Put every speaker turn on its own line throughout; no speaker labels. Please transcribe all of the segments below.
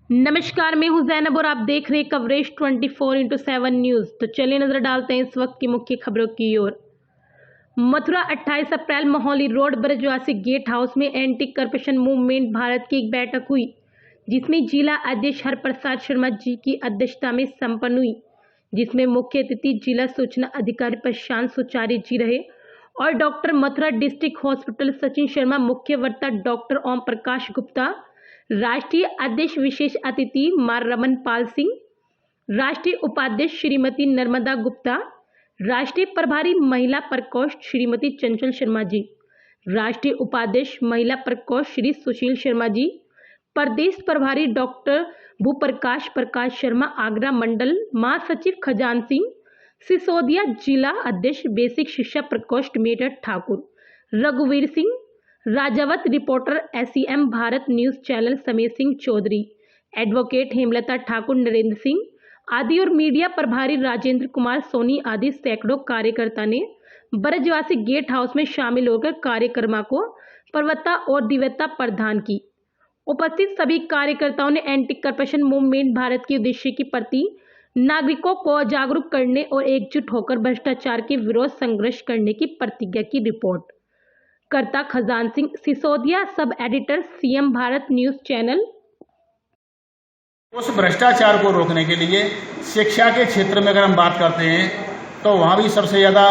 नमस्कार, मैं हूं जैनब और आप देख रहे हैं कवरेज 24x7 न्यूज़। तो चलिए नजर डालते हैं इस वक्त की मुख्य खबरों की ओर। मथुरा 28 अप्रैल मोहाली रोड ब्रजवासी गेट हाउस में एंटी करप्शन मूवमेंट भारत की एक बैठक हुई, जिसमें जिला अध्यक्ष हरप्रसाद शर्मा जी की अध्यक्षता में संपन्न हुई, जिसमें मुख्य अतिथि जिला सूचना अधिकारी प्रशांत सुचारी जी रहे और doctor Mathura district hospital Sachin Sharma, मुख्य वक्ता डॉक्टर ओम प्रकाश गुप्ता, राष्ट्रीय अध्यक्ष विशेष अतिथि मार रमन पाल सिंह, राष्ट्रीय उपाध्यक्ष श्रीमती नर्मदा गुप्ता, राष्ट्रीय प्रभारी महिला प्रकोष्ठ श्रीमती चंचल शर्मा जी, राष्ट्रीय उपाध्यक्ष महिला प्रकोष्ठ श्री सुशील शर्मा जी, प्रदेश प्रभारी डॉक्टर भूप्रकाश प्रकाश शर्मा आगरा मंडल, महासचिव खजान सिंह सिसोदिया, जिला अध्यक्ष बेसिक शिक्षा प्रकोष्ठ मेरठ ठाकुर रघुवीर Singh, Rajawat reporter SEM Bharat news channel Sameer Singh Chaudhary, advocate Hemlata Thakur, Narendra Singh आदि और मीडिया प्रभारी राजेंद्र कुमार सोनी आदि सैकड़ों कार्यकर्ता ने ब्रजवासी गेट हाउस में शामिल होकर कार्यक्रम को पर्वता और दिव्यता प्रदान की। उपस्थित सभी कार्यकर्ताओं ने एंटी करप्शन मूवमेंट भारत के उद्देश्य के प्रति नागरिकों को जागरूक करने और एकजुट होकर भ्रष्टाचार के विरोध संघर्ष करने की प्रतिज्ञा की। रिपोर्ट करता Khajan Singh Sisodia, sub editor CM Bharat news channel.
उस भ्रष्टाचार को रोकने के लिए शिक्षा के क्षेत्र में अगर हम बात करते हैं तो वहाँ भी सबसे ज़्यादा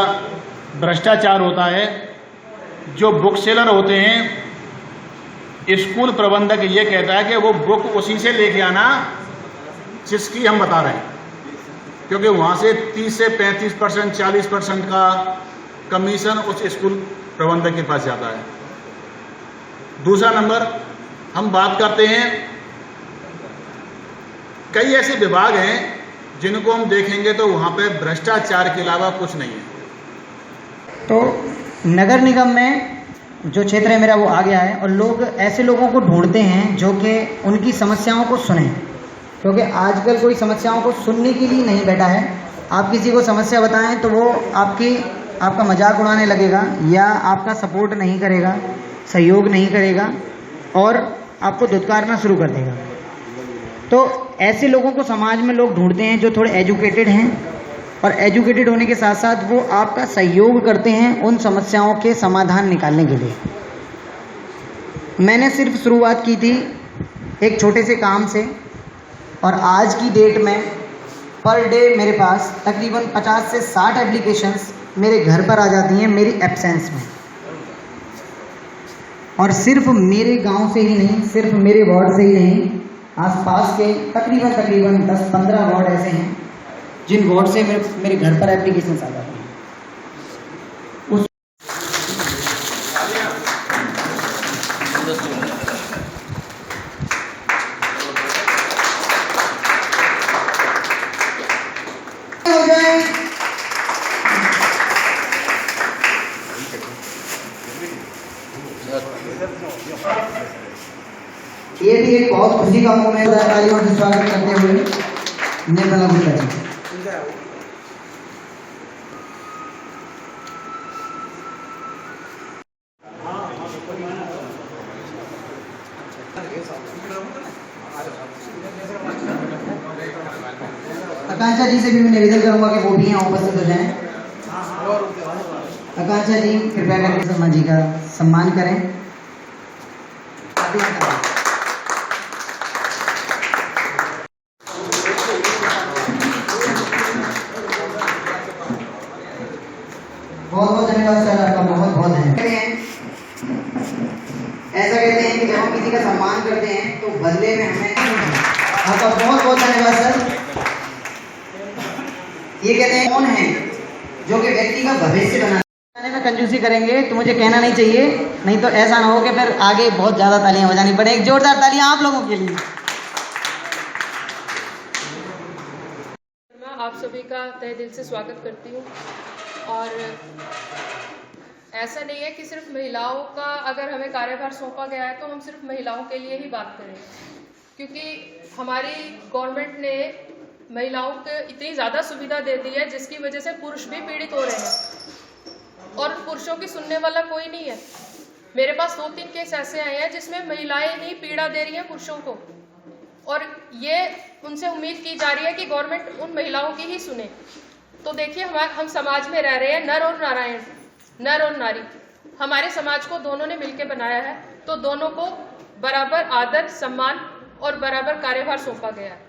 भ्रष्टाचार होता है। जो बुक सेलर होते हैं, स्कूल प्रबंधक ये कहता है कि वो बुक उसी से लेके आना जिसकी हम बता रहे हैं, क्योंकि वहाँ से 30 से 35%, 40% का कमीशन उस स्कूल प्रबंधक के पास जाता है। दूसरा नंबर, हम बात करते हैं, कई ऐसे विभाग हैं जिनको हम देखेंगे तो वहाँ पे भ्रष्टाचार के अलावा कुछ नहीं है।
तो नगर निगम में जो क्षेत्र है मेरा वो आ गया है और लोग ऐसे लोगों को ढूंढते हैं जो कि उनकी समस्याओं को सुने, क्योंकि आजकल कोई समस्याओं को सुनने के लिए नहीं बैठा है। आप किसी को समस्या बताएं तो वो आपका मजाक उड़ाने लगेगा या आपका सपोर्ट नहीं करेगा, सहयोग नहीं करेगा और आपको धुतकारना शुरू कर देगा। तो ऐसे लोगों को समाज में लोग ढूंढते हैं जो थोड़े एजुकेटेड हैं और एजुकेटेड होने के साथ साथ वो आपका सहयोग करते हैं उन समस्याओं के समाधान निकालने के लिए। मैंने सिर्फ शुरुआत की थी एक छोटे से काम से और आज की डेट में पर डे मेरे पास तकरीबन 50 से 60 एप्लीकेशंस मेरे घर पर आ जाती हैं मेरी एब्सेंस में। और सिर्फ मेरे गांव से ही नहीं, सिर्फ मेरे वार्ड से ही नहीं, आसपास के तकरीबन 10-15 वार्ड ऐसे हैं जिन वार्ड से मेरे घर पर एप्लीकेशंस आ जाती हैं। ये भी एक बहुत खुशी का मोमेंट है। तालियों से स्वागत करते हुए निर्मला गुप्ता जी। आकांक्षा जी से भी मैं निवेदन करूंगा कि वो भी यहाँ उपस्थित हो जाएं। आकांक्षा जी कृपया करके शर्मा जी का सम्मान करें। बहुत बहुत धन्यवाद सर, आपका बहुत बहुत धन्यवाद। ऐसा कहते हैं कि जब हम किसी का सम्मान करते हैं तो बदले में हमें आपका बहुत बहुत धन्यवाद सर। ये कहते हैं कौन है जो कि व्यक्ति का भविष्य बनाने में कंजूसी करेंगे, तो मुझे कहना नहीं चाहिए, नहीं तो ऐसा ना हो कि फिर आगे बहुत ज़्यादा तालियां बजानी पड़े। एक जोरदार तालियां आप लोगों के लिए।
मैं आप सभी का तहे दिल से स्वागत करती हूँ। और ऐसा नहीं है कि सिर्फ महिलाओं का अगर हमें कार्यभार सौंपा गया है तो हम सिर्फ महिलाओं के लिए ही बात करें, क्योंकि हमारी गवर्नमेंट ने महिलाओं को इतनी ज़्यादा सुविधा दे दी है जिसकी वजह से पुरुष भी पीड़ित हो रहे हैं और पुरुषों की सुनने वाला कोई नहीं है। मेरे पास 2-3 केस ऐसे आए हैं जिसमें महिलाएं ही पीड़ा दे रही हैं पुरुषों को, और ये उनसे उम्मीद की जा रही है कि गवर्नमेंट उन महिलाओं की ही सुने। तो देखिए, हम समाज में रह रहे हैं, नर और नारायण, नर और नारी। हमारे समाज को दोनों ने मिलकर बनाया है, तो दोनों को बराबर आदर, सम्मान और बराबर कार्यभार सौंपा गया है।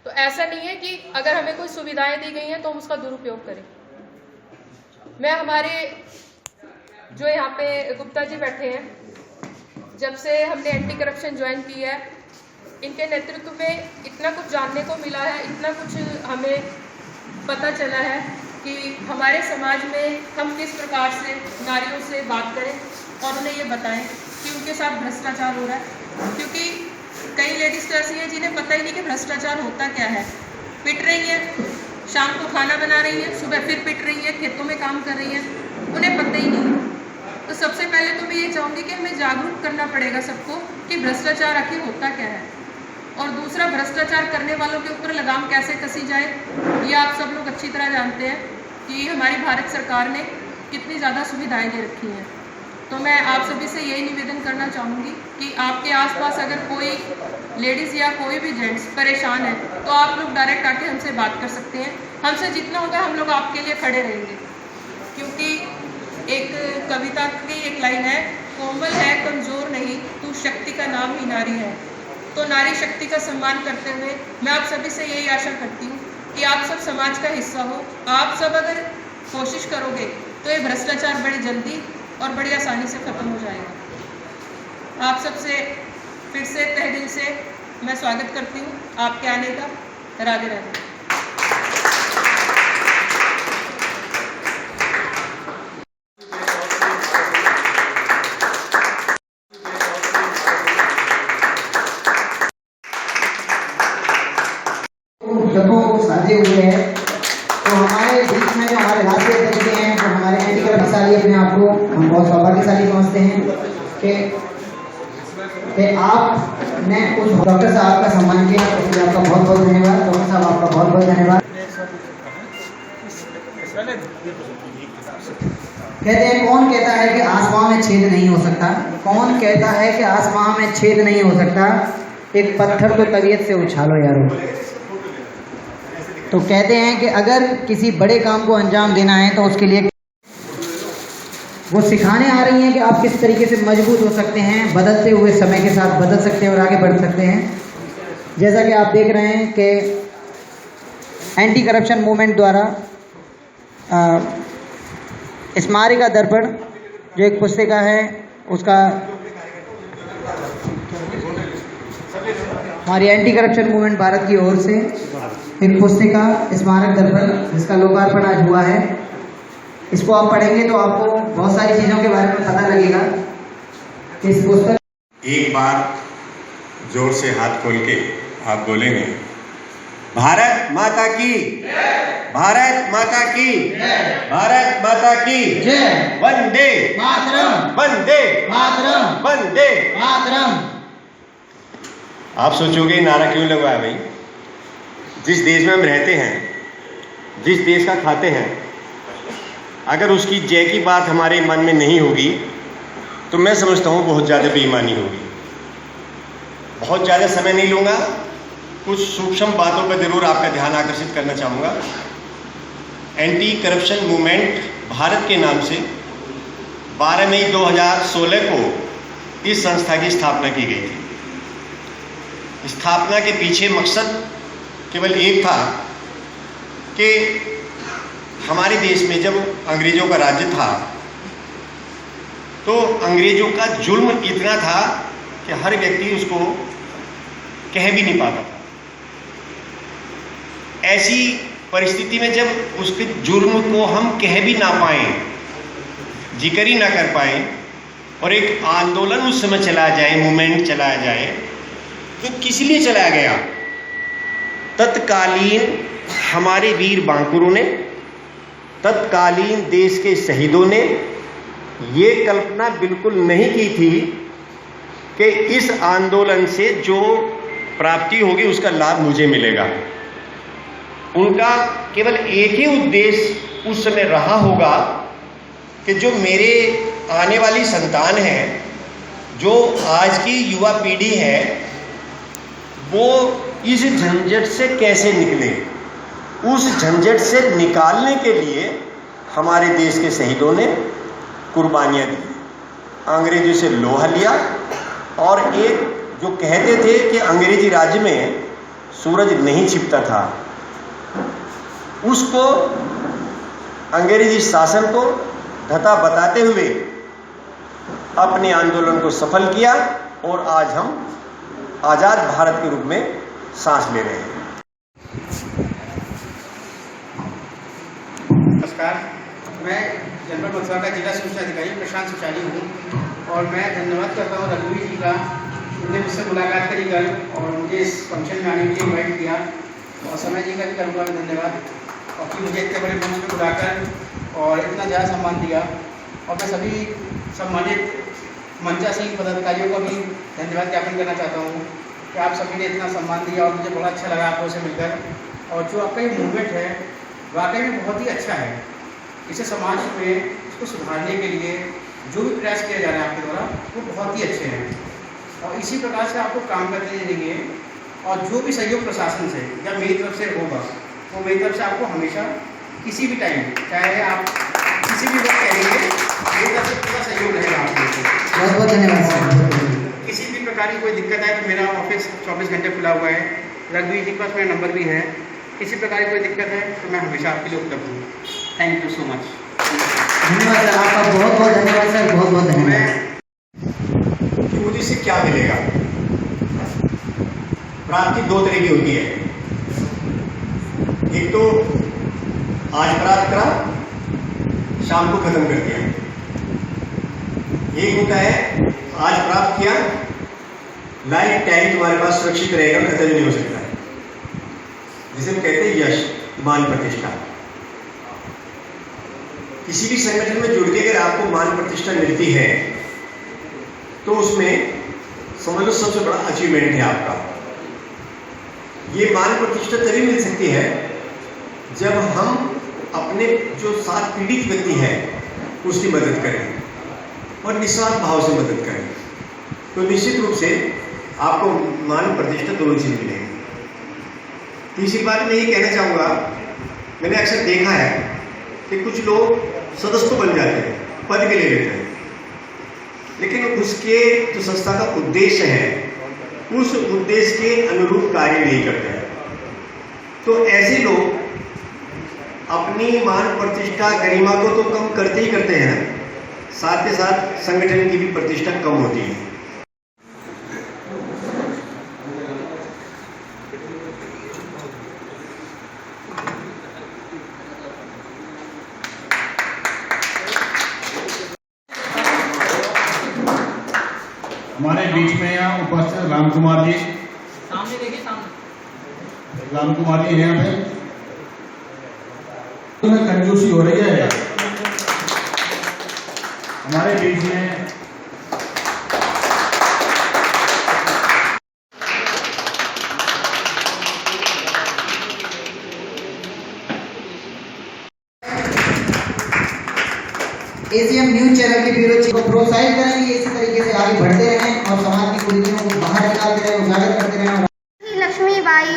तो ऐसा नहीं है कि अगर हमें कोई सुविधाएं दी गई हैं तो हम उसका दुरुपयोग करें। मैं हमारे जो यहाँ पे गुप्ता जी बैठे हैं, जब से हमने एंटी करप्शन ज्वाइन की है, इनके नेतृत्व में इतना कुछ जानने को मिला है, इतना कुछ हमें पता चला है कि हमारे समाज में हम किस प्रकार से नारियों से बात करें और उन्हें ये बताएं कि उनके साथ भ्रष्टाचार हो रहा है। क्योंकि कई लेडीज़ तो ऐसी हैं जिन्हें पता ही नहीं कि भ्रष्टाचार होता क्या है। पिट रही हैं, शाम को खाना बना रही हैं, सुबह फिर पिट रही हैं, खेतों में काम कर रही हैं, उन्हें पता ही नहीं। तो सबसे पहले तो मैं ये चाहूँगी कि हमें जागरूक करना पड़ेगा सबको कि भ्रष्टाचार आखिर होता क्या है, और दूसरा, भ्रष्टाचार करने वालों के ऊपर लगाम कैसे कसी जाए। ये आप सब लोग अच्छी तरह जानते हैं कि हमारी भारत सरकार ने कितनी ज़्यादा सुविधाएं दे रखी हैं। तो मैं आप सभी से यही निवेदन करना चाहूँगी कि आपके आसपास अगर कोई लेडीज़ या कोई भी जेंट्स परेशान है तो आप लोग डायरेक्ट आके हमसे बात कर सकते हैं। हमसे जितना होगा हम लोग आपके लिए खड़े रहेंगे। क्योंकि एक कविता की एक लाइन है, कोमल है कमज़ोर नहीं, तू शक्ति का नाम ही नारी है। तो नारी शक्ति का सम्मान करते हुए मैं आप सभी से यही आशा करती हूँ कि आप सब समाज का हिस्सा हो। आप सब अगर कोशिश करोगे तो ये भ्रष्टाचार बड़ी जल्दी और बड़ी आसानी से ख़त्म हो जाएगा। आप सबसे फिर से तहे दिल से मैं स्वागत करती हूँ आपके आने का। राधे राधे।
साझे हुए हैं, तो हमारे बीच में जो हमारे राष्ट्रीय अध्यक्ष हैं, जो हमारे एंटी करप्शन साली, अपने आप को हम बहुत सौभाग्यशाली समझते हैं कि आपने उस डॉक्टर साहब का सम्मान किया। तो इसलिए आपका बहुत बहुत धन्यवाद। डॉक्टर साहब, आपका बहुत बहुत धन्यवाद। कहते हैं, कौन कहता है कि आसमान में छेद नहीं हो सकता? कौन कहता है कि आसमान में छेद नहीं हो सकता? एक पत्थर तो तबीयत से उछालो यारो। तो कहते हैं कि अगर किसी बड़े काम को अंजाम देना है तो उसके लिए वो सिखाने आ रही हैं कि आप किस तरीके से मजबूत हो सकते हैं, बदलते हुए समय के साथ बदल सकते हैं और आगे बढ़ सकते हैं। जैसा कि आप देख रहे हैं कि एंटी करप्शन मूवमेंट द्वारा स्मारिका दर्पण जो एक पुस्तिका है, उसका हमारी एंटी करप्शन मूवमेंट भारत की ओर से एक पुस्तिका स्मारक दर्पण, जिसका लोकार्पण आज हुआ है। इसको आप पढ़ेंगे तो आपको बहुत सारी चीज़ों के बारे में पता लगेगा। इस पुस्तक
एक बार जोर से हाथ खोल के आप बोलेंगे, भारत माता की, भारत माता की, भारत माता की
जय,
वंदे
मातरम,
वंदे
मातरम,
वंदे
मातरम।
आप सोचोगे नारा क्यों लगवाया भाई? जिस देश में हम रहते हैं, जिस देश का खाते हैं, अगर उसकी जय की बात हमारे मन में नहीं होगी तो मैं समझता हूँ बहुत ज़्यादा बेईमानी होगी। बहुत ज़्यादा समय नहीं लूँगा, कुछ सूक्ष्म बातों पर ज़रूर आपका ध्यान आकर्षित करना चाहूँगा। एंटी करप्शन मूवमेंट भारत के नाम से 12 मई 2016 को इस संस्था की स्थापना की गई थी। स्थापना के पीछे मकसद केवल एक था कि हमारे देश में जब अंग्रेज़ों का राज्य था तो अंग्रेज़ों का जुल्म इतना था कि हर व्यक्ति उसको कह भी नहीं पाता था। ऐसी परिस्थिति में जब उसके जुर्म को हम कह भी ना पाएं, जिक्र ही ना कर पाएं, और एक आंदोलन उस समय चलाया जाए, मूवमेंट चलाया जाए, तो किस लिए चलाया गया? तत्कालीन हमारे वीर बांकुरों ने, तत्कालीन देश के शहीदों ने ये कल्पना बिल्कुल नहीं की थी कि इस आंदोलन से जो प्राप्ति होगी उसका लाभ मुझे मिलेगा। उनका केवल एक ही उद्देश्य उस समय रहा होगा कि जो मेरे आने वाली संतान है, जो आज की युवा पीढ़ी है, वो इस झंझट से कैसे निकले। उस झंझट से निकालने के लिए हमारे देश के शहीदों ने कुर्बानियाँ दी, अंग्रेजों से लोहा लिया। और एक जो कहते थे कि अंग्रेजी राज्य में सूरज नहीं छिपता था, उसको अंग्रेजी शासन को धता बताते हुए अपने आंदोलन को सफल किया और आज हम आज़ाद भारत के रूप में सांस ले रहे हैं।
नमस्कार, मैं जनपद मथुरा का जिला सूचना अधिकारी प्रशांत सुचारी हूँ और मैं धन्यवाद करता हूँ रघुवीर जी का, उन्होंने मुझसे मुलाकात करी कल और मुझे इस फंक्शन में आने के लिए इन्वाइट किया। और समय जी का भी करूँगा धन्यवाद, और कि मुझे इतने बड़े मंच में बुलाकर और इतना ज़्यादा सम्मान दिया। और मैं सभी सम्मानित मंचासीन पदाधिकारियों का भी धन्यवाद ज्ञापन करना चाहता हूँ कि आप सभी ने इतना सम्मान दिया और मुझे बड़ा अच्छा लगा आप लोगों से मिलकर। और जो आपका ये मूवमेंट है वाकई में बहुत ही अच्छा है। इसे समाज में इसको सुधारने के लिए जो भी प्रयास किया जा रहा है आपके द्वारा वो बहुत ही अच्छे हैं और इसी प्रकार से आपको काम करते रहेंगे। और जो भी सहयोग प्रशासन से या मेरी तरफ से होगा वो मेरी तरफ से आपको हमेशा किसी भी टाइम, चाहे आप किसी भी वक्त कहेंगे, मेरी तरफ से पूरा सहयोग रहेगा आप लोगों को।
बहुत बहुत धन्यवाद सर।
किसी भी प्रकार की कोई दिक्कत है तो मेरा ऑफिस 24 घंटे खुला हुआ है, रघुवीर जी के पास मेरा नंबर भी है। किसी प्रकार की कोई दिक्कत है तो मैं हमेशा आपके लिए उपलब्ध हूँ। Thank you so much.
धन्यवाद सर, आपका बहुत बहुत धन्यवाद सर, बहुत बहुत धन्यवाद।
मोदी से क्या मिलेगा? प्राप्ति दो तरह की होती है। एक तो आज प्राप्त करा, शाम को खत्म कर दिया। एक होता है आज प्राप्त किया, लाइफ टाइम तुम्हारे पास सुरक्षित रहेगा, खत्म नहीं हो सकता है, जिसे हम कहते हैं यश, मान प्रतिष्ठा। किसी भी संगठन में जुड़ के अगर आपको मान प्रतिष्ठा मिलती है तो उसमें समझ लो सबसे बड़ा अचीवमेंट है आपका। ये मान प्रतिष्ठा तभी मिल सकती है जब हम अपने जो साथ पीड़ित व्यक्ति है उसकी मदद करें और निस्वार्थ भाव से मदद करें, तो निश्चित रूप से आपको मान प्रतिष्ठा दोनों चीज मिलेगी। तीसरी बात मैं ये कहना चाहूँगा, मैंने अक्सर देखा है कि कुछ लोग सदस्य तो बन जाते हैं, पद के लिए लेते हैं, लेकिन उसके जो संस्था का उद्देश्य है उस उद्देश्य के अनुरूप कार्य नहीं करते हैं। तो ऐसे लोग अपनी मान प्रतिष्ठा गरिमा को तो कम करते ही करते हैं, साथ के साथ संगठन की भी प्रतिष्ठा कम होती है।
हमारे बीच में यहाँ उपस्थित राम कुमार जी, सामने देखिए, सामने राम कुमार जी यहाँ पे कंजूसी हो रही है हमारे बीच में।
एसीएम न्यूज चैनल के ब्यूरो चीफ को प्रोत्साहित करेंगे, इसी तरीके से आगे बढ़ते रहें और समाज की कुरीतियों को बाहर निकालते रहें, उजागर करते रहें।
लक्ष्मीबाई,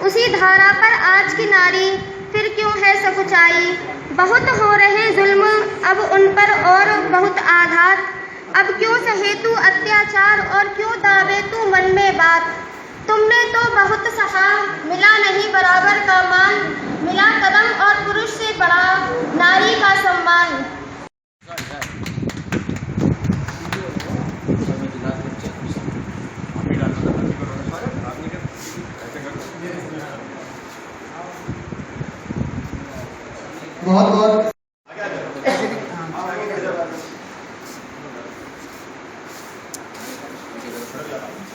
उसी धारा पर आज की नारी, फिर क्यों है सकुचाई। बहुत हो रहे जुल्म अब उन पर और बहुत आघात, अब क्यों सहे तू अत्याचार और क्यों दावे तू मन में बात। तुमने तो बहुत सहा, मिला नहीं बराबर का मान, मिला कदम और पुरुष से बड़ा नारी का सम्मान।
बहुत बहुत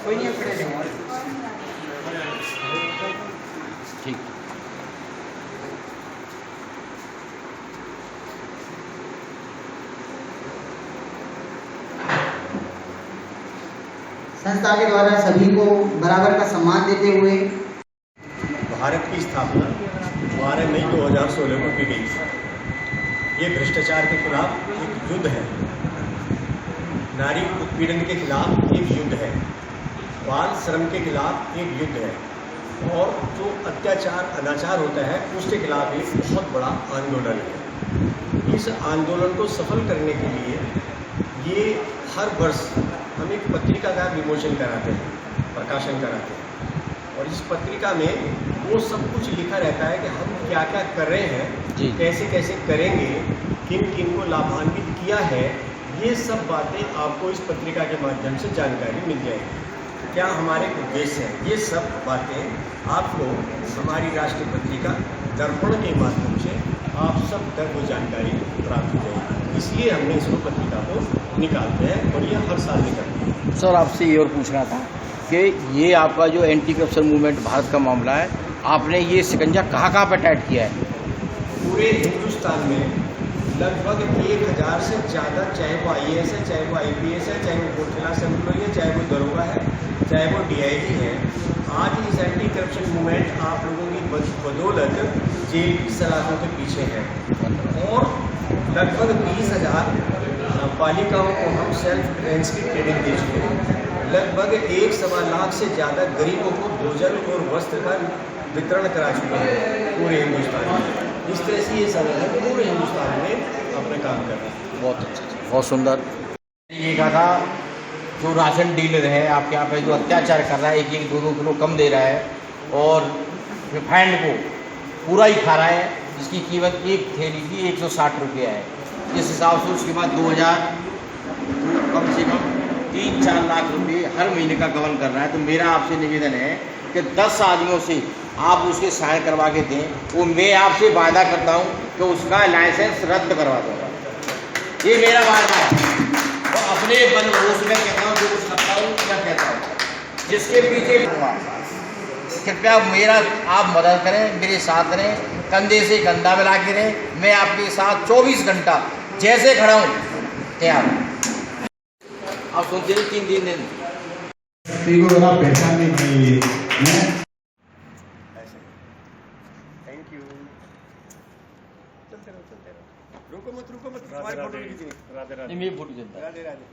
कोई नहीं, खड़े रहेंगे।
ठीक।
संस्था के द्वारा सभी को बराबर का सम्मान देते हुए
भारत की स्थापना 12 मई 2016 को की गई। ये भ्रष्टाचार के खिलाफ एक युद्ध है, नारी उत्पीड़न के खिलाफ एक युद्ध है, बाल श्रम के खिलाफ एक युद्ध है, और जो अत्याचार अनाचार होता है उसके खिलाफ एक बहुत बड़ा आंदोलन है। इस आंदोलन को सफल करने के लिए ये हर वर्ष हम एक पत्रिका का विमोचन कराते हैं, प्रकाशन कराते हैं, और इस पत्रिका में वो सब कुछ लिखा रहता है कि हम क्या क्या कर रहे हैं, कैसे कैसे करेंगे, किन किन को लाभान्वित किया है, ये सब बातें आपको इस पत्रिका के माध्यम से जानकारी मिल जाएगी। क्या हमारे उद्देश्य हैं, ये सब बातें आपको हमारी राष्ट्रीय पत्रिका दर्पण के माध्यम से आप सब तक वो जानकारी प्राप्त हो जाएगी। इसलिए हमने इसको पत्रिका को निकालते हैं और ये हर साल निकलते हैं।
सर, आपसे ये और पूछना था कि ये आपका जो एंटी करप्शन मूवमेंट भारत का मामला है, आपने ये शिकंजा कहाँ पे टाइट किया है?
पूरे हिंदुस्तान में लगभग 1000 से ज़्यादा, चाहे वो IAS है, चाहे वो IPS है, चाहे वो कोर्ट क्लास एम्प्लॉई है, चाहे वो दरोगा है, चाहे वो DIG है, आज इस एंटी करप्शन मूवमेंट आप लोगों की बदौलत जेल की सलाखों के पीछे है। और लगभग 20,000 बालिकाओं को हम सेल्फ डिफेंस की ट्रेनिंग दे चुके हैं। लगभग 1.25 लाख से ज़्यादा गरीबों को भोजन और वस्त्र का वितरण करा चुके हैं पूरे हिंदुस्तान में। इस तरह से ये संगठन पूरे हिंदुस्तान में अपने काम कर रहे हैं।
बहुत अच्छा, बहुत सुंदर। ये कहा था जो राशन डीलर है आपके यहाँ पे जो अत्याचार कर रहा है, 1-2 किलो कम दे रहा है और रिफाइंड को पूरा ही खा रहा है, जिसकी कीमत एक थैली की 160 रुपये है। जिस हिसाब से उसके बाद 2000 कम से कम 3-4 लाख रुपये हर महीने का गबन कर रहा है। तो मेरा आपसे निवेदन है कि 10 आदमियों से आप उसके साइन करवा के दें, वो मैं आपसे वादा करता हूँ कि उसका लाइसेंस रद्द करवा दूँगा। ये मेरा वादा है और अपने बल भरोसे में कहता हूँ, जो कुछ लगता हूँ क्या कहता हूँ, जिसके पीछे कृपया मेरा आप मदद करें, मेरे साथ रहें, कंधे से कंधा मिला के रहें। मैं आपके साथ 24 घंटा जैसे खड़ा हूँ तैयार। आप सुनते हैं 3 दिन
पहचान नहीं पाई।
Thank you. चलते रहो। रुको मत, तुम्हारी फोटो खींचनी।
नहीं, मेरी फोटो चलता है।
राधे राधे।